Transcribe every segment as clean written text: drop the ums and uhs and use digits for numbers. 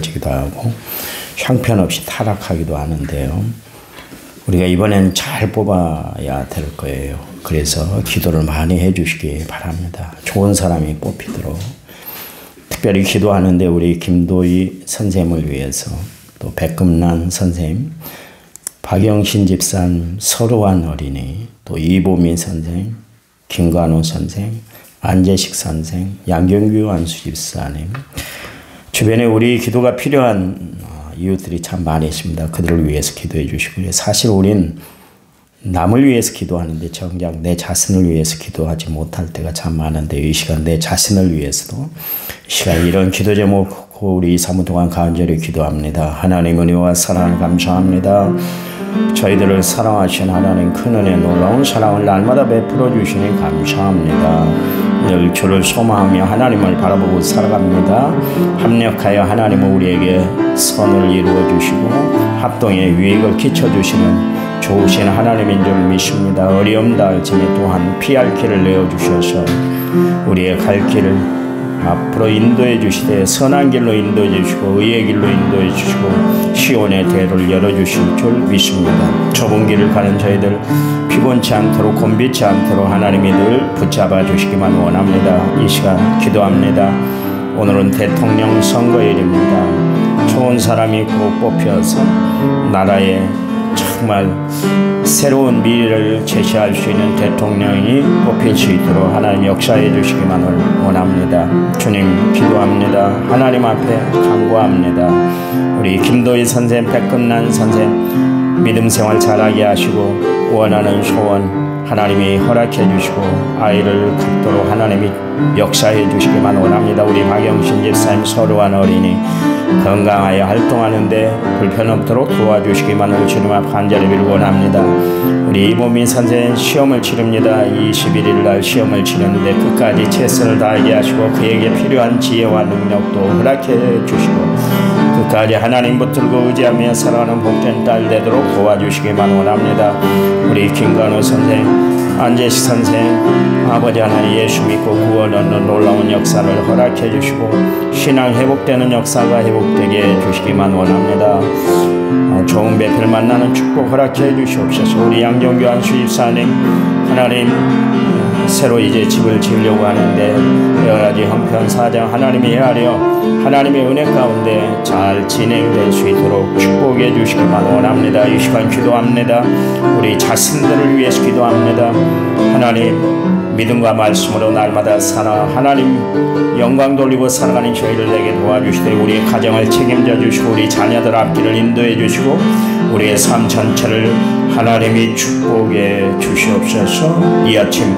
지기도 하고 형편없이 타락하기도 하는데요. 우리가 이번엔 잘 뽑아야 될 거예요. 그래서 기도를 많이 해주시기 바랍니다. 좋은 사람이 뽑히도록. 특별히 기도하는데 우리 김도희 선생님을 위해서, 또 백금란 선생님, 박영신 집사님, 서로한 어린이, 또 이보민 선생님, 김관호 선생님, 안재식 선생님, 양경규 안수 집사님, 주변에 우리 기도가 필요한 이웃들이 참 많이 있습니다. 그들을 위해서 기도해 주시고요. 사실 우린 남을 위해서 기도하는데 정작 내 자신을 위해서 기도하지 못할 때가 참 많은데, 이 시간 내 자신을 위해서도 이 시간 이런 기도 제목 우리 3분 동안 간절히 기도합니다. 하나님 은혜와 사랑을 감사합니다. 저희들을 사랑하신 하나님 큰 은혜 놀라운 사랑을 날마다 베풀어 주시니 감사합니다. 늘 주를 소망하며 하나님을 바라보고 살아갑니다. 합력하여 하나님은 우리에게 선을 이루어 주시고 합동에 유익을 끼쳐 주시는 좋으신 하나님인 줄 믿습니다. 어려움 닿을 즈음에 또한 피할 길을 내어주셔서 우리의 갈 길을 앞으로 인도해 주시되 선한 길로 인도해 주시고 의의 길로 인도해 주시고 시온의 대를 열어주실 줄 믿습니다. 좁은 길을 가는 저희들 피곤치 않도록 곤비치 않도록 하나님이 늘 붙잡아 주시기만 원합니다. 이 시간 기도합니다. 오늘은 대통령 선거일입니다. 좋은 사람이 꼭 뽑혀서 나라에 정말 새로운 미래를 제시할 수 있는 대통령이 뽑힐 수 있도록 하나님 역사해 주시기만을 원합니다. 주님 기도합니다. 하나님 앞에 간구합니다. 우리 김도희 선생, 백금란 선생 믿음 생활 잘하게 하시고 원하는 소원 하나님이 허락해 주시고 아이를 갖도록 하나님이 역사해 주시기만 원합니다. 우리 박영신 집사님, 서로한 어린이 건강하여 활동하는데 불편 없도록 도와주시기만을 주님 앞 간절히 빌고 원합니다. 우리 이보민 선생 시험을 치릅니다. 21일 날 시험을 치르는데 끝까지 최선을 다하게 하시고 그에게 필요한 지혜와 능력도 허락해 주시고 끝까지 하나님 붙들고 의지하며 살아가는 복된 딸 되도록 도와주시기만 원합니다. 우리 김관호 선생, 안재식 선생, 아버지 하나님 예수 믿고 구원 얻는 놀라운 역사를 허락해 주시고 신앙 회복되는 역사가 회복되게 해주시기만 원합니다. 좋은 배필 만나는 축복 허락해 주시옵소서. 우리 양정규 안수 집사님, 하나님 새로 이제 집을 지으려고 하는데 여러 가지 형편 사정 하나님이 헤아려 하나님의 은혜 가운데 잘 진행될 수 있도록 축복해 주시기만 원합니다. 이 시간 기도합니다. 우리 자신들을 위해서 기도합니다. 하나님 믿음과 말씀으로 날마다 살아 하나님 영광 돌리고 살아가는 저희를 내게 도와주시되 우리의 가정을 책임져 주시고 우리 자녀들 앞길을 인도해 주시고 우리의 삶 전체를 하나님이 축복해 주시옵소서. 이 아침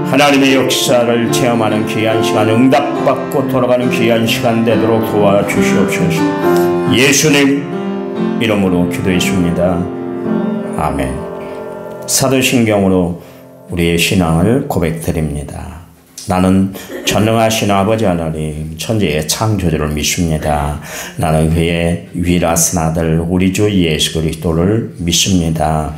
하나님의 역사를 체험하는 귀한 시간, 응답받고 돌아가는 귀한 시간 되도록 도와주시옵소서. 예수님 이름으로 기도했습니다. 아멘. 사도신경으로 우리의 신앙을 고백드립니다. 나는 전능하신 아버지 하나님 천지의 창조주를 믿습니다. 나는 그의 위라신 아들 우리 주 예수 그리스도를 믿습니다.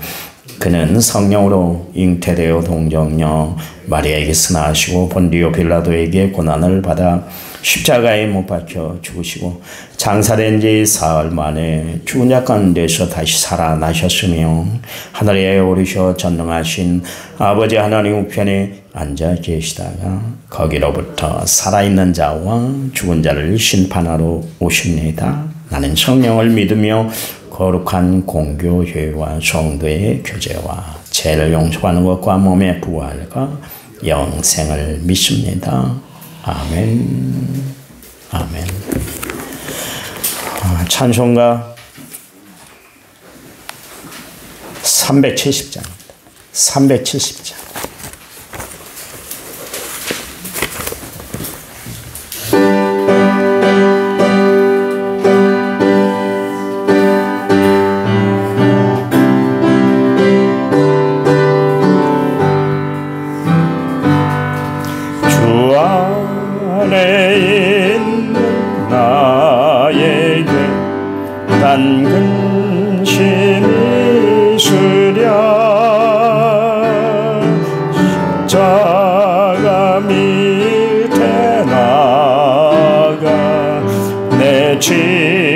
그는 성령으로 잉태되어 동정녀 마리아에게서 나시고 본디오 빌라도에게 고난을 받아 십자가에 못 박혀 죽으시고 장사된 지 사흘 만에 죽은 자 가운데서 다시 살아나셨으며 하늘에 오르셔 전능하신 아버지 하나님 우편에 앉아 계시다가 거기로부터 살아있는 자와 죽은 자를 심판하러 오십니다. 나는 성령을 믿으며 거룩한 공교회와 성도의 교제와 죄를 용서하는 것과 몸의 부활과 영생을 믿습니다. 아멘. 아멘. 찬송가 370장입니다. 370장. 근심이 수랴 십자가 밑에 나가 내 죄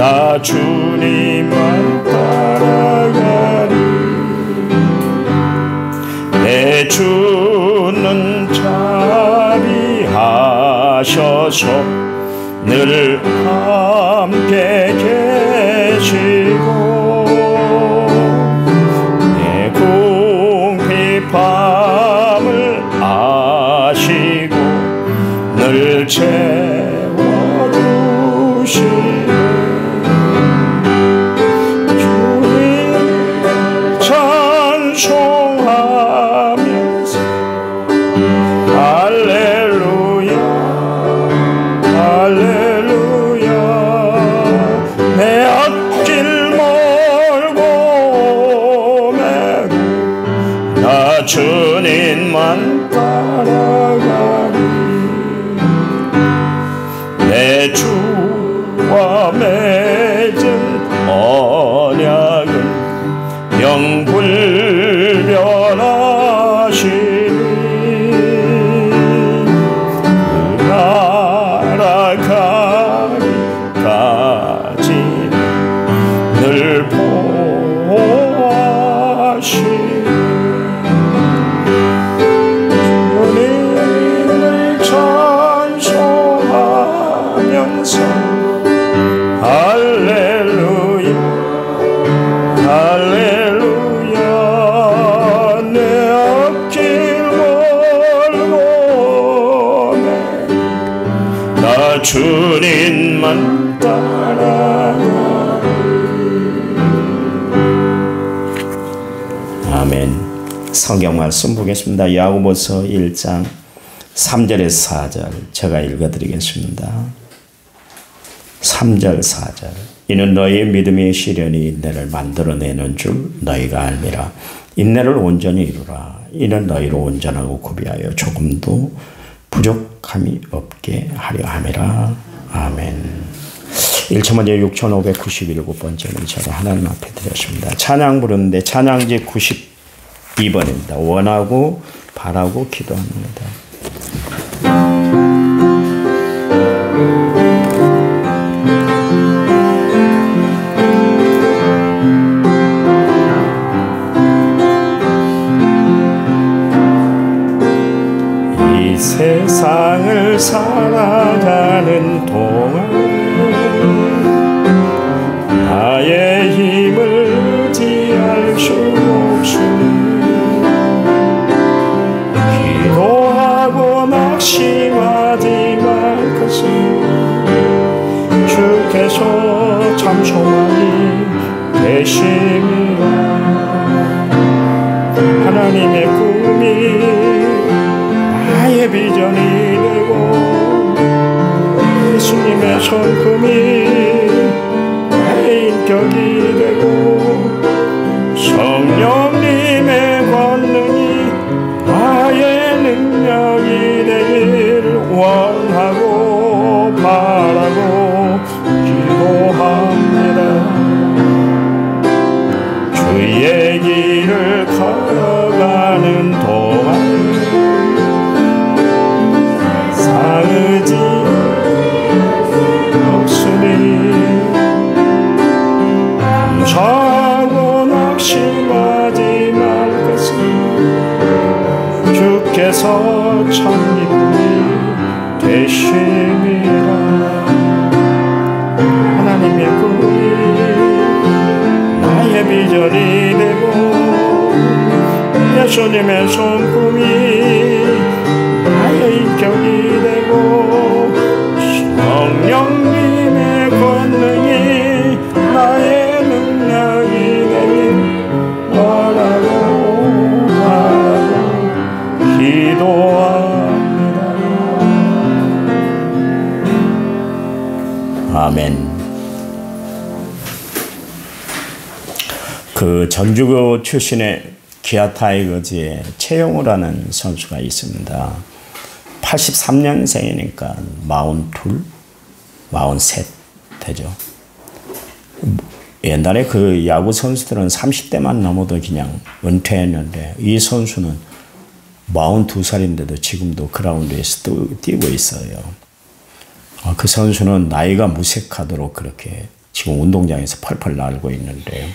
나 주님만 따라가리. 내 주는 자비하셔서 늘 함께 계시고 내 궁핍함을 아시고 늘 채워주시네. 주님 찬송하면서 할렐루야 할렐루야. 내 앞길 멀고 매고 나 주님만 따라가리. 내 주와 맺은 언약은 영불변하시니 그 나라 가기까지 늘 보호하시니 주님을 찬송하면서 할렐루야 할렐루야. 내 앞길 멀고 나 주님만 따라가리. 아멘. 성경 말씀 보겠습니다. 야고보서 1장 3절에서 4절 제가 읽어드리겠습니다. 3절 4절. 이는 너희의 믿음의 시련이 인내를 만들어내는 줄 너희가 알미라. 인내를 온전히 이루라. 이는 너희로 온전하고 구비하여 조금도 부족함이 없게 하려 함이라. 아멘. 1천번째 6597번째 문자로 하나님 앞에 드렸습니다. 찬양 부르는데 찬양지 92번입니다. 원하고 바라고 기도합니다. 이 세상을 살아가는 동안 나의 힘을 의지할 수 없으니 기도하고 낙심하지 말 것을 주께서 참 소망이 되심이라. 하나님의 꿈이 나의 비전이 되고 예수님의 성품이 나의 인격이 되고 성령님의 권능이 나의 능력이 되길 원하고 바라고 기도합니다. 주의 길을 걸어가는 동안 상의지 없으니 감사하고 낙심하지 말 것을 주께서 참 기쁨이 되심이라. 하나님의 꿈이 나의 비전이 되고 예수님의 손꿈이 나의 인격이 되고 성령님의 권능이 나의 능력이 되길 원하고 바라고 기도합니다. 아멘. 그 전주교 출신의 기아 타이거즈의 최영우라는 선수가 있습니다. 83년생이니까 42, 43 되죠. 옛날에 그 야구 선수들은 30대만 넘어도 그냥 은퇴했는데 이 선수는 42살인데도 지금도 그라운드에서 뛰고 있어요. 그 선수는 나이가 무색하도록 그렇게 지금 운동장에서 펄펄 날고 있는데요.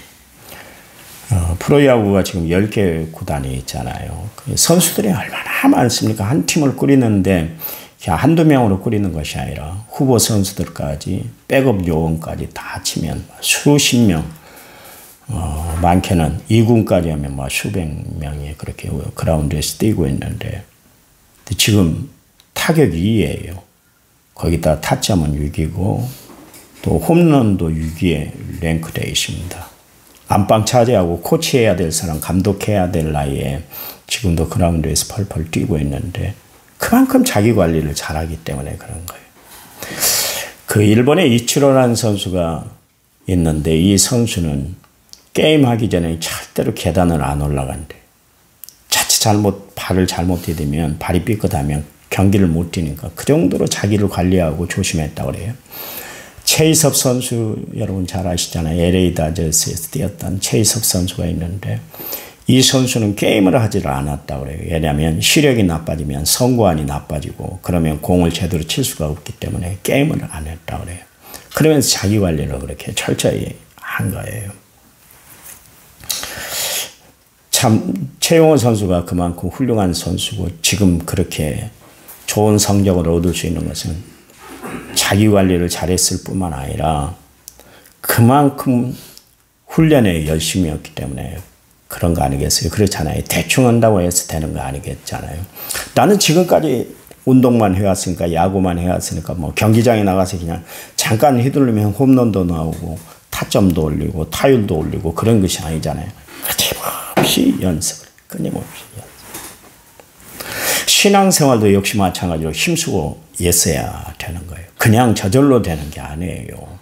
프로야구가 지금 10개 구단이 있잖아요. 선수들이 얼마나 많습니까? 한 팀을 꾸리는데 그냥 한두 명으로 꾸리는 것이 아니라 후보 선수들까지 백업 요원까지 다 치면 수십 명, 많게는 2군까지 하면 뭐 수백 명이 그렇게 그라운드에서 뛰고 있는데 지금 타격 2위예요. 거기다 타점은 6위고 또 홈런도 6위에 랭크되어 있습니다. 안방 차지하고 코치해야 될 사람, 감독해야 될 나이에 지금도 그라운드에서 펄펄 뛰고 있는데 그만큼 자기 관리를 잘하기 때문에 그런 거예요. 그 일본에 이치로라는 선수가 있는데 이 선수는 게임하기 전에 절대로 계단을 안 올라간대. 자칫 발을 잘못 디디면 발이 삐끗하면 경기를 못 뛰니까 그 정도로 자기를 관리하고 조심했다고 그래요. 최희섭 선수 여러분 잘 아시잖아요. LA 다저스에서 뛰었던 최희섭 선수가 있는데 이 선수는 게임을 하지를 않았다고 그래요. 왜냐하면 시력이 나빠지면 선구안이 나빠지고 그러면 공을 제대로 칠 수가 없기 때문에 게임을 안 했다고 그래요. 그러면서 자기 관리를 그렇게 철저히 한 거예요. 참 최용호 선수가 그만큼 훌륭한 선수고 지금 그렇게 좋은 성적을 얻을 수 있는 것은 자기 관리를 잘했을 뿐만 아니라 그만큼 훈련에 열심히 했기 때문에 그런 거 아니겠어요? 그렇잖아요. 대충 한다고 해서 되는 거 아니겠잖아요. 나는 지금까지 운동만 해왔으니까 야구만 해왔으니까 뭐 경기장에 나가서 그냥 잠깐 휘둘르면 홈런도 나오고 타점도 올리고 타율도 올리고 그런 것이 아니잖아요. 끊임없이 연습을 끊임없이 연습. 신앙생활도 역시 마찬가지로 힘쓰고 있어야 되는 거예요. 그냥 저절로 되는 게 아니에요.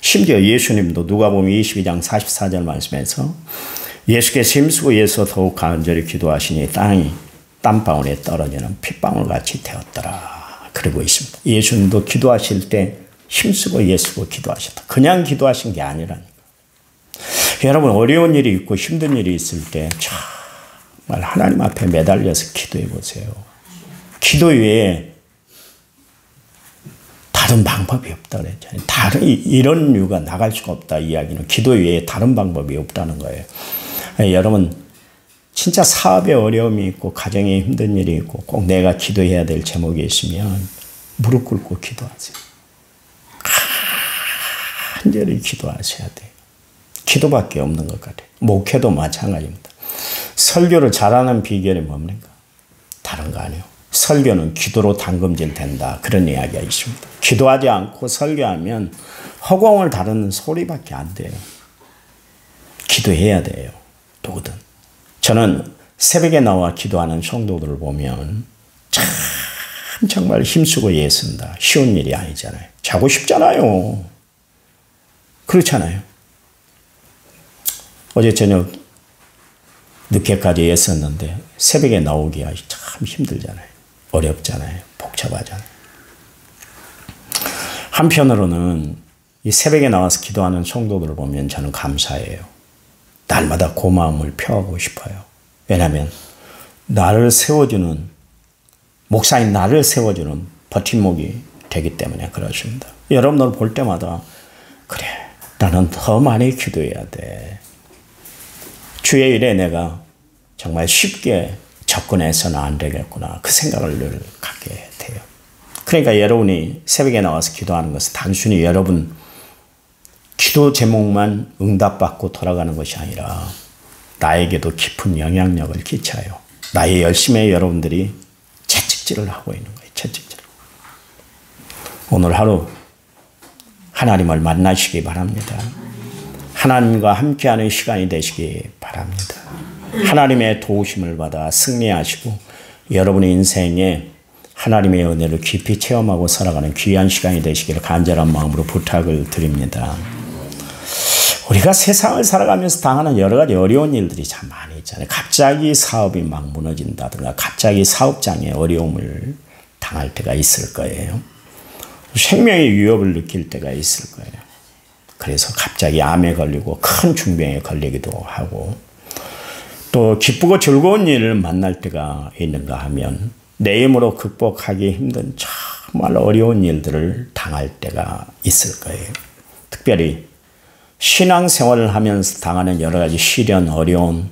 심지어 예수님도 누가복음 22장 44절 말씀에서 예수께서 힘쓰고 예수 더욱 간절히 기도하시니 땅이 땀방울에 떨어지는 핏방울같이 되었더라. 그러고 있습니다. 예수님도 기도하실 때 힘쓰고 예수고 기도하셨다. 그냥 기도하신 게 아니라니까. 여러분 어려운 일이 있고 힘든 일이 있을 때 정말 하나님 앞에 매달려서 기도해 보세요. 기도 외에 다른 방법이 없다 그랬잖아요. 이런 이유가 나갈 수가 없다 이야기는 기도 외에 다른 방법이 없다는 거예요. 여러분 진짜 사업에 어려움이 있고 가정에 힘든 일이 있고 꼭 내가 기도해야 될 제목이 있으면 무릎 꿇고 기도하세요. 간절히 기도하셔야 돼요. 기도밖에 없는 것 같아요. 목회도 마찬가지입니다. 설교를 잘하는 비결이 뭡니까? 다른 거 아니에요. 설교는 기도로 담금질 된다. 그런 이야기가 있습니다. 기도하지 않고 설교하면 허공을 다루는 소리밖에 안 돼요. 기도해야 돼요. 누구든. 저는 새벽에 나와 기도하는 성도들을 보면 참 정말 힘쓰고 애쓴다. 쉬운 일이 아니잖아요. 자고 싶잖아요. 그렇잖아요. 어제 저녁 늦게까지 애썼는데 새벽에 나오기가 참 힘들잖아요. 어렵잖아요. 복잡하잖아요. 한편으로는 이 새벽에 나와서 기도하는 성도들을 보면 저는 감사해요. 날마다 고마움을 표하고 싶어요. 왜냐하면 나를 세워주는 목사인 나를 세워주는 버팀목이 되기 때문에 그렇습니다. 여러분들 볼 때마다 그래 나는 더 많이 기도해야 돼. 주의 일에 내가 정말 쉽게 접근해서는 안 되겠구나. 그 생각을 늘 갖게 돼요. 그러니까 여러분이 새벽에 나와서 기도하는 것은 단순히 여러분 기도 제목만 응답받고 돌아가는 것이 아니라 나에게도 깊은 영향력을 끼쳐요. 나의 열심에 여러분들이 채찍질을 하고 있는 거예요. 채찍질. 오늘 하루 하나님을 만나시기 바랍니다. 하나님과 함께하는 시간이 되시기 바랍니다. 하나님의 도우심을 받아 승리하시고 여러분의 인생에 하나님의 은혜를 깊이 체험하고 살아가는 귀한 시간이 되시기를 간절한 마음으로 부탁을 드립니다. 우리가 세상을 살아가면서 당하는 여러 가지 어려운 일들이 참 많이 있잖아요. 갑자기 사업이 막 무너진다든가 갑자기 사업장에 어려움을 당할 때가 있을 거예요. 생명의 위협을 느낄 때가 있을 거예요. 그래서 갑자기 암에 걸리고 큰 중병에 걸리기도 하고 또 기쁘고 즐거운 일을 만날 때가 있는가 하면 내 힘으로 극복하기 힘든 정말 어려운 일들을 당할 때가 있을 거예요. 특별히 신앙생활을 하면서 당하는 여러 가지 시련, 어려움,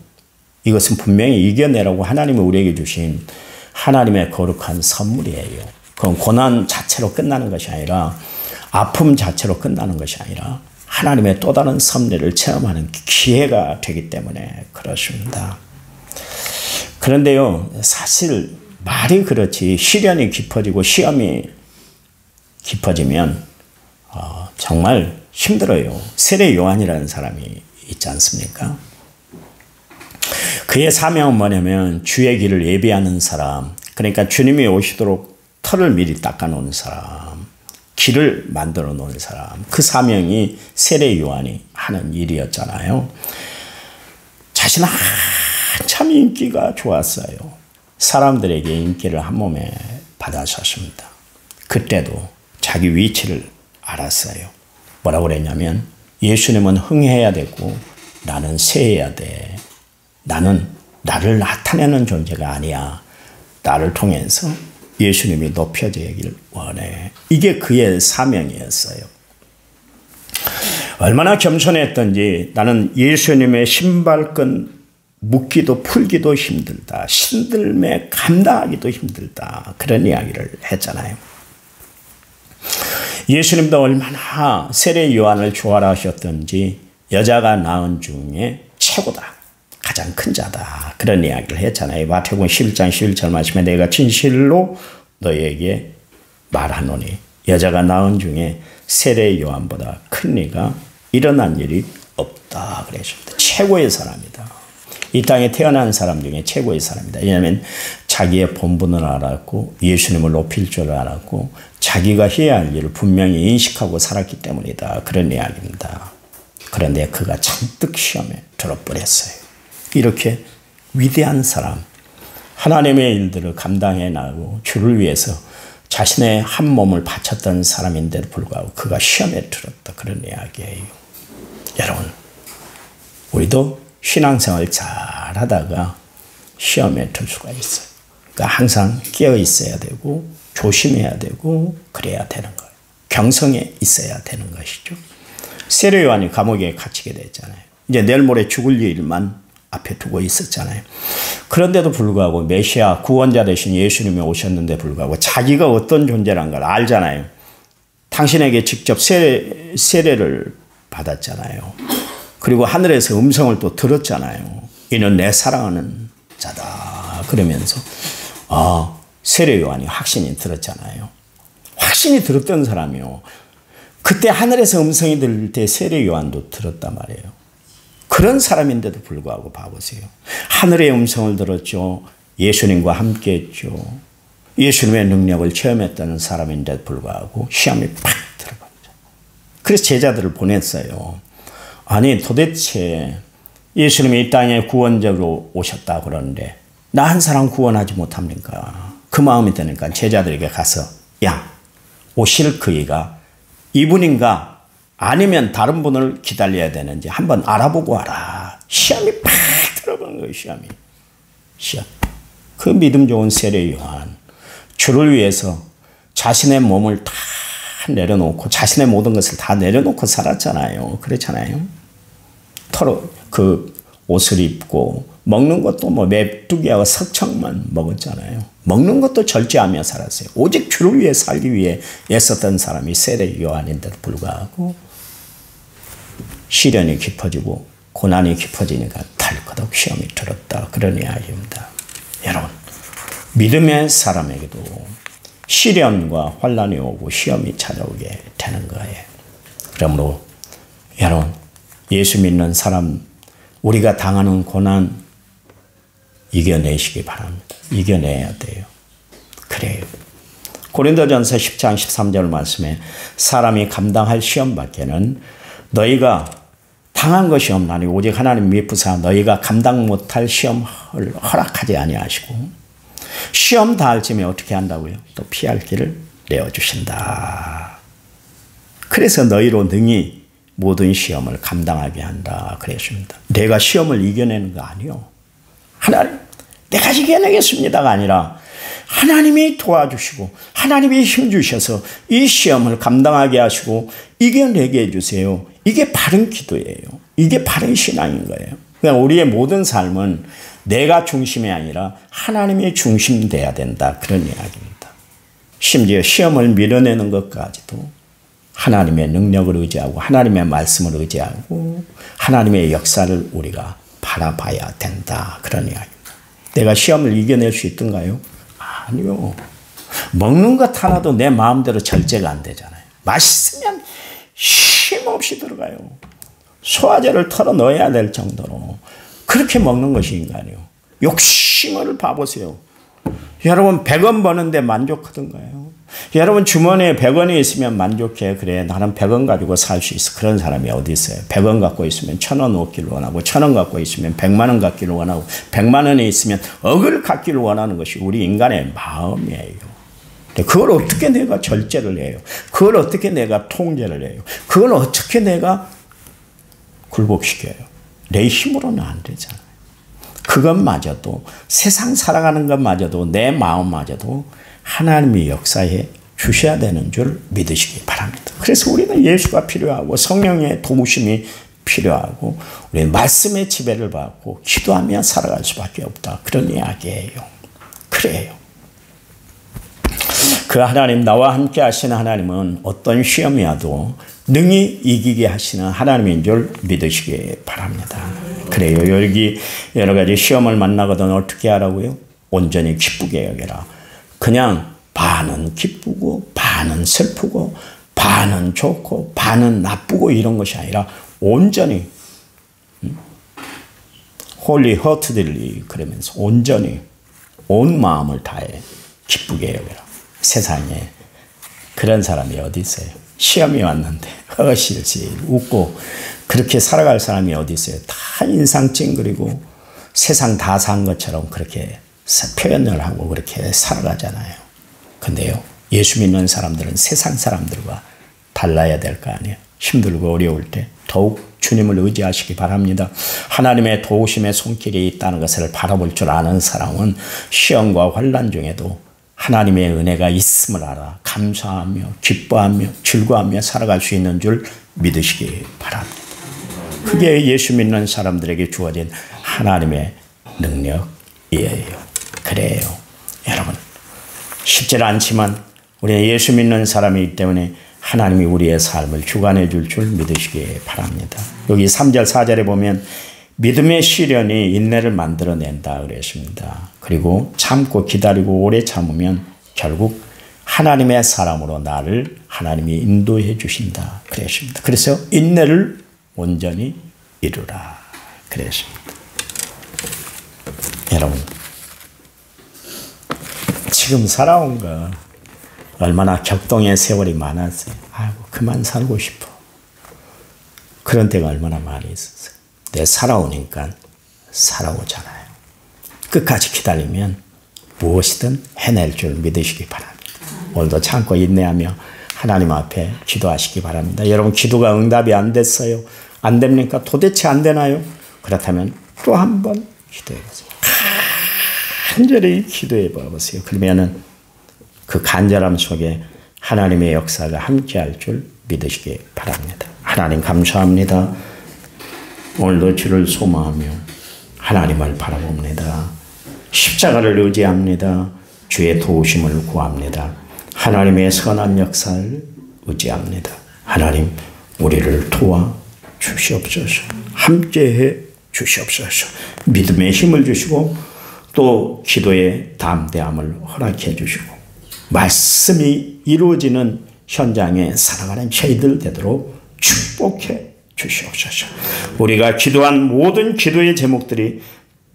이것은 분명히 이겨내라고 하나님이 우리에게 주신 하나님의 거룩한 선물이에요. 그건 고난 자체로 끝나는 것이 아니라, 아픔 자체로 끝나는 것이 아니라 하나님의 또 다른 섭리를 체험하는 기회가 되기 때문에 그렇습니다. 그런데요, 사실 말이 그렇지 시련이 깊어지고 시험이 깊어지면 정말 힘들어요. 세례 요한이라는 사람이 있지 않습니까? 그의 사명은 뭐냐면 주의 길을 예비하는 사람, 그러니까 주님이 오시도록 터를 미리 닦아놓은 사람, 길을 만들어 놓은 사람, 그 사명이 세례 요한이 하는 일이었잖아요. 자신은 한참 인기가 좋았어요. 사람들에게 인기를 한 몸에 받아셨습니다. 그때도 자기 위치를 알았어요. 뭐라고 그랬냐면 예수님은 흥해야 되고 나는 쇠해야 돼. 나는 나를 나타내는 존재가 아니야. 나를 통해서 예수님이 높여지길 원해. 이게 그의 사명이었어요. 얼마나 겸손했던지 나는 예수님의 신발끈 묶기도 풀기도 힘들다. 신들매 감당하기도 힘들다. 그런 이야기를 했잖아요. 예수님도 얼마나 세례 요한을 좋아하셨던지 여자가 낳은 중에 최고다. 가장 큰 자다. 그런 이야기를 했잖아요. 마태복음 11장 11절 말씀에 내가 진실로 너에게 말하노니 여자가 낳은 중에 세례 요한보다 큰 이가 일어난 일이 없다. 그랬습니다. 최고의 사람이다. 이 땅에 태어난 사람 중에 최고의 사람이다. 왜냐하면 자기의 본분을 알았고 예수님을 높일 줄 알았고 자기가 해야 할 일을 분명히 인식하고 살았기 때문이다. 그런 이야기입니다. 그런데 그가 잔뜩 시험에 들어버렸어요. 이렇게 위대한 사람, 하나님의 일들을 감당해 나가고 주를 위해서 자신의 한 몸을 바쳤던 사람인데도 불구하고 그가 시험에 들었다. 그런 이야기예요. 여러분, 우리도 신앙생활 잘 하다가 시험에 들 수가 있어요. 그러니까 항상 깨어 있어야 되고 조심해야 되고 그래야 되는 거예요. 경성에 있어야 되는 것이죠. 세례 요한이 감옥에 갇히게 됐잖아요. 이제 내일 모레 죽을 일만 앞에 두고 있었잖아요. 그런데도 불구하고 메시아 구원자 되신 예수님이 오셨는데 불구하고 자기가 어떤 존재라는 걸 알잖아요. 당신에게 직접 세례를 받았잖아요. 그리고 하늘에서 음성을 또 들었잖아요. 이는 내 사랑하는 자다. 그러면서 세례 요한이 확신이 들었잖아요. 확신이 들었던 사람이요. 그때 하늘에서 음성이 들릴 때 세례 요한도 들었단 말이에요. 그런 사람인데도 불구하고 봐보세요. 하늘의 음성을 들었죠. 예수님과 함께 했죠. 예수님의 능력을 체험했다는 사람인데도 불구하고 시험이 팍 들어갑니다. 그래서 제자들을 보냈어요. 아니 도대체 예수님이 이 땅에 구원자로 오셨다 그러는데 나 한 사람 구원하지 못합니까? 그 마음이 드니까 제자들에게 가서 야 오실 그이가 이분인가 아니면 다른 분을 기다려야 되는지 한번 알아보고 와라. 시험이 팍 들어간 거예요. 시험. 그 믿음 좋은 세례 요한 주를 위해서 자신의 몸을 다 내려놓고 자신의 모든 것을 다 내려놓고 살았잖아요. 그렇잖아요. 그 옷을 입고 먹는 것도 뭐 메뚜기하고 석청만 먹었잖아요. 먹는 것도 절제하며 살았어요. 오직 주를 위해 살기 위해 애썼던 사람이 세례 요한인데도 불구하고 시련이 깊어지고 고난이 깊어지니까 달그덕 시험이 들었다. 그런 이야기입니다. 여러분, 믿음의 사람에게도 시련과 환난이 오고 시험이 찾아오게 되는 거예요. 그러므로 여러분, 예수 믿는 사람, 우리가 당하는 고난 이겨내시기 바랍니다. 이겨내야 돼요. 그래요. 고린도전서 10장 13절 말씀에 사람이 감당할 시험 밖에는 너희가 당한 것이 없나니 오직 하나님 미쁘사 너희가 감당 못할 시험을 허락하지 아니하시고 시험 다할 쯤에 어떻게 한다고요? 또 피할 길을 내어주신다. 그래서 너희로 능히 모든 시험을 감당하게 한다 그랬습니다. 내가 시험을 이겨내는 거 아니요. 하나님 내가 이겨내겠습니다가 아니라 하나님이 도와주시고 하나님이 힘주셔서 이 시험을 감당하게 하시고 이겨내게 해주세요. 이게 바른 기도예요. 이게 바른 신앙인 거예요. 그냥 우리의 모든 삶은 내가 중심이 아니라 하나님이 중심돼야 된다. 그런 이야기입니다. 심지어 시험을 밀어내는 것까지도 하나님의 능력을 의지하고 하나님의 말씀을 의지하고 하나님의 역사를 우리가 바라봐야 된다. 그런 이야기입니다. 내가 시험을 이겨낼 수 있던가요? 아니요. 먹는 것 하나도 내 마음대로 절제가 안 되잖아요. 맛있으면 쉼없이 들어가요. 소화제를 털어 넣어야 될 정도로 그렇게 먹는 것이 인간이요. 욕심을 봐보세요. 여러분 100원 버는데 만족하던가요? 여러분 주머니에 100원이 있으면 만족해. 그래 나는 100원 가지고 살 수 있어. 그런 사람이 어디 있어요? 100원 갖고 있으면 1000원 얻기를 원하고 1000원 갖고 있으면 100만 원 갖기를 원하고 100만 원이 있으면 억을 갖기를 원하는 것이 우리 인간의 마음이에요. 그걸 어떻게 내가 절제를 해요? 그걸 어떻게 내가 통제를 해요? 그걸 어떻게 내가 굴복시켜요? 내 힘으로는 안 되잖아요. 그것마저도 세상 살아가는 것마저도 내 마음마저도 하나님이 역사해 주셔야 되는 줄 믿으시기 바랍니다. 그래서 우리는 예수가 필요하고 성령의 도우심이 필요하고 우리는 말씀의 지배를 받고 기도하며 살아갈 수밖에 없다. 그런 이야기예요. 그래요. 그 하나님, 나와 함께 하시는 하나님은 어떤 시험이 와도 능히 이기게 하시는 하나님인 줄 믿으시기 바랍니다. 그래요. 여기 여러 가지 시험을 만나거든 어떻게 하라고요? 온전히 기쁘게 여겨라. 그냥 반은 기쁘고 반은 슬프고 반은 좋고 반은 나쁘고 이런 것이 아니라 온전히 홀리 허트들리 그러면서 온전히 온 마음을 다해 기쁘게 여겨라. 세상에 그런 사람이 어디 있어요? 시험이 왔는데 허실실 웃고 그렇게 살아갈 사람이 어디 있어요? 다 인상 찡그리고 세상 다 산 것처럼 그렇게 표현을 하고 그렇게 살아가잖아요. 근데요, 예수 믿는 사람들은 세상 사람들과 달라야 될 거 아니에요. 힘들고 어려울 때 더욱 주님을 의지하시기 바랍니다. 하나님의 도우심의 손길이 있다는 것을 바라볼 줄 아는 사람은 시험과 환난 중에도 하나님의 은혜가 있음을 알아 감사하며 기뻐하며 즐거워하며 살아갈 수 있는 줄 믿으시기 바랍니다. 그게 예수 믿는 사람들에게 주어진 하나님의 능력이에요. 그래요. 여러분, 쉽지 않지만 우리는 예수 믿는 사람이기 때문에 하나님이 우리의 삶을 주관해 줄 줄 믿으시기 바랍니다. 여기 3절 4절에 보면 믿음의 시련이 인내를 만들어낸다 그랬습니다. 그리고 참고 기다리고 오래 참으면 결국 하나님의 사람으로 나를 하나님이 인도해 주신다 그랬습니다. 그래서 인내를 온전히 이루라 그랬습니다. 여러분, 지금 살아온 거 얼마나 격동의 세월이 많았어요. 아이고 그만 살고 싶어. 그런 때가 얼마나 많이 있었어요. 내 살아오니까 살아오잖아요. 끝까지 기다리면 무엇이든 해낼 줄 믿으시기 바랍니다. 오늘도 참고 인내하며 하나님 앞에 기도하시기 바랍니다. 여러분 기도가 응답이 안 됐어요. 안 됩니까? 도대체 안 되나요? 그렇다면 또 한 번 기도해 보세요. 간절히 기도해 보세요. 그러면은 그 간절함 속에 하나님의 역사가 함께할 줄 믿으시기 바랍니다. 하나님 감사합니다. 오늘도 주를 소망하며 하나님을 바라봅니다. 십자가를 의지합니다. 주의 도우심을 구합니다. 하나님의 선한 역사를 의지합니다. 하나님 우리를 도와 주시옵소서. 함께해 주시옵소서. 믿음의 힘을 주시고 또 기도의 담대함을 허락해 주시고 말씀이 이루어지는 현장에 살아가는 저희들 되도록 축복해 주시옵소서. 우리가 기도한 모든 기도의 제목들이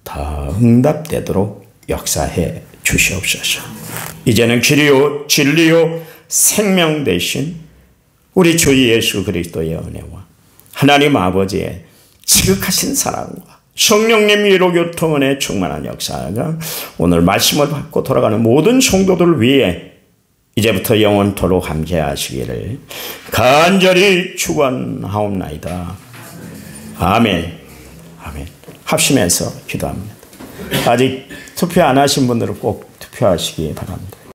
다 응답되도록 역사해 주시옵소서. 이제는 길이요 진리요 생명 되신 우리 주 예수 그리스도의 은혜와 하나님 아버지의 지극하신 사랑과 성령님 위로 교통은혜 충만한 역사가 오늘 말씀을 받고 돌아가는 모든 성도들 위해 이제부터 영원토록 함께하시기를 간절히 축원하옵나이다. 아멘. 아멘. 합심해서 기도합니다. 아직 투표 안 하신 분들은 꼭 투표하시기 바랍니다.